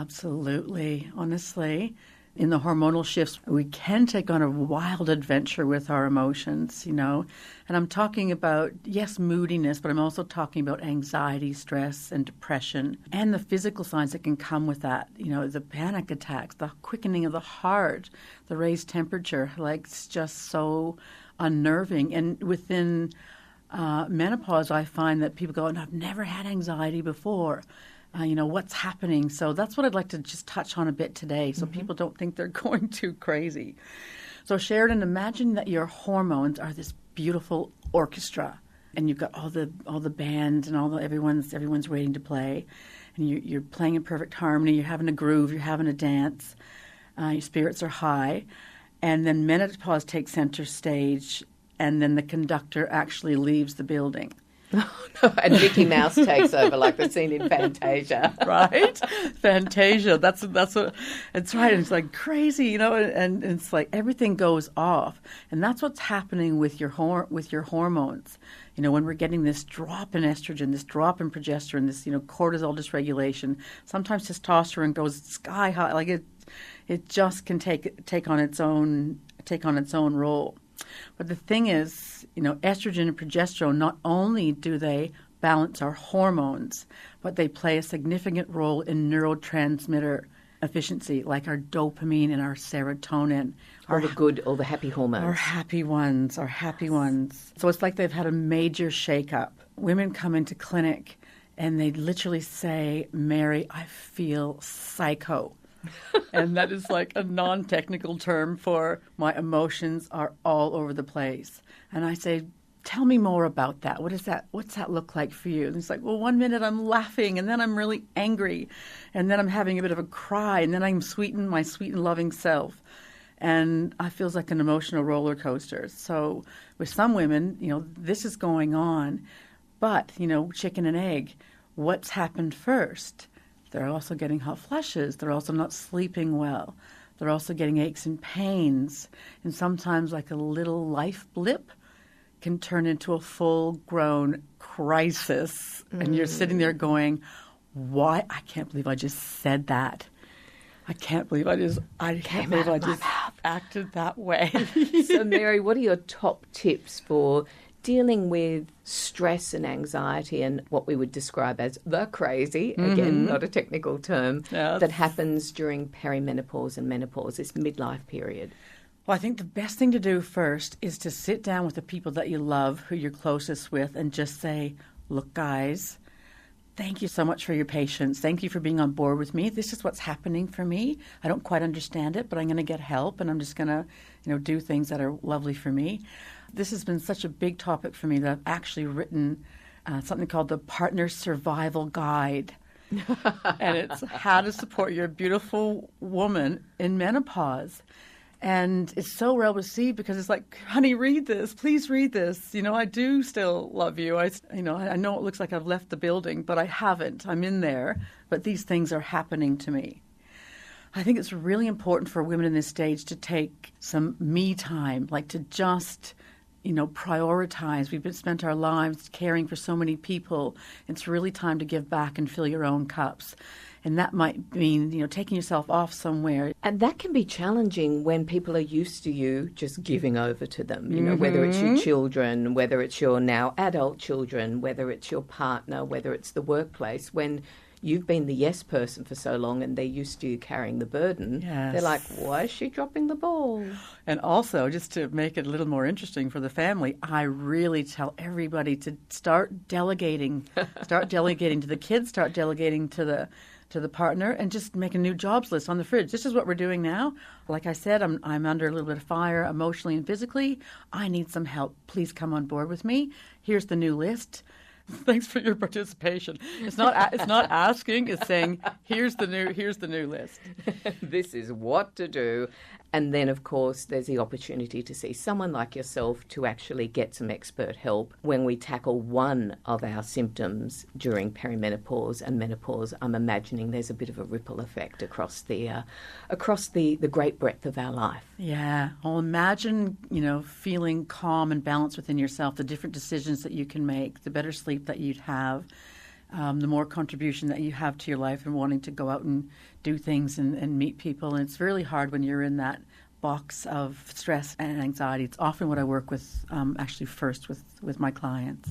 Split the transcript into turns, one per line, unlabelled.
Absolutely. Honestly, in the hormonal shifts, we can take on a wild adventure with our emotions, And I'm talking about, yes, moodiness, but I'm also talking about anxiety, stress, and depression, and the physical signs that can come with that. The panic attacks, the quickening of the heart, the raised temperature, it's just so unnerving. And within menopause, I find that people go, and I've never had anxiety before. What's happening? So that's what I'd like to just touch on a bit today so people don't think they're going too crazy. So Sheridan, imagine that your hormones are this beautiful orchestra and you've got all the bands and everyone's waiting to play and you're playing in perfect harmony, you're having a groove, you're having a dance, your spirits are high, and then menopause takes center stage and then the conductor actually leaves the building.
Oh, no, and Mickey Mouse takes over like the scene in Fantasia.
Right? Fantasia. That's what it's right. It's like crazy, and it's like everything goes off. And that's what's happening with your hormones. When we're getting this drop in estrogen, this drop in progesterone, this, cortisol dysregulation, sometimes testosterone goes sky high. Like it just can take on its own role. But the thing is, estrogen and progesterone, not only do they balance our hormones, but they play a significant role in neurotransmitter efficiency, like our dopamine and our serotonin.
All the happy hormones.
Our happy ones. So it's like they've had a major shakeup. Women come into clinic and they literally say, Mary, I feel psycho. And that is like a non-technical term for my emotions are all over the place. And I say, tell me more about that. What's that look like for you? And it's like, well, one minute I'm laughing and then I'm really angry and then I'm having a bit of a cry and then I'm my sweet and loving self. And I feels like an emotional roller coaster. So with some women, this is going on, but, chicken and egg, what's happened first? They're also getting hot flushes. They're also not sleeping well. They're also getting aches and pains. And sometimes like a little life blip can turn into a full-grown crisis. And you're sitting there going, why? I can't believe I just said that. I can't believe I just acted that way.
So Mary, what are your top tips for dealing with stress and anxiety and what we would describe as the crazy, again, not a technical term, that happens during perimenopause and menopause, this midlife period?
Well, I think the best thing to do first is to sit down with the people that you love, who you're closest with, and just say, look, guys, thank you so much for your patience. Thank you for being on board with me. This is what's happening for me. I don't quite understand it, but I'm going to get help, and I'm just going to, do things that are lovely for me. This has been such a big topic for me that I've actually written something called the Partner Survival Guide. And it's how to support your beautiful woman in menopause. And it's so well received because it's like, honey, read this. Please read this. I do still love you. I know it looks like I've left the building, but I haven't. I'm in there. But these things are happening to me. I think it's really important for women in this stage to take some me time, like to just prioritize. We've spent our lives caring for so many people. It's really time to give back and fill your own cups. And that might mean, taking yourself off somewhere.
And that can be challenging when people are used to you just giving over to them, whether it's your children, whether it's your now adult children, whether it's your partner, whether it's the workplace. When you've been the yes person for so long and they're used to you carrying the burden, They're like, why is she dropping the ball?
And also, just to make it a little more interesting for the family, I really tell everybody to start delegating. Start delegating to the kids, start delegating to the partner, and just make a new jobs list on the fridge. This is what we're doing now. Like I said, I'm under a little bit of fire emotionally and physically. I need some help. Please come on board with me. Here's the new list. Thanks for your participation. It's not asking. It's saying, here's the new list.
This is what to do. And then, of course, there's the opportunity to see someone like yourself to actually get some expert help when we tackle one of our symptoms during perimenopause and menopause. I'm imagining there's a bit of a ripple effect across the great breadth of our life.
Yeah. Well, imagine, feeling calm and balanced within yourself, the different decisions that you can make, the better sleep that you'd have. the more contribution that you have to your life and wanting to go out and do things and meet people. And it's really hard when you're in that box of stress and anxiety. It's often what I work with actually first with my clients.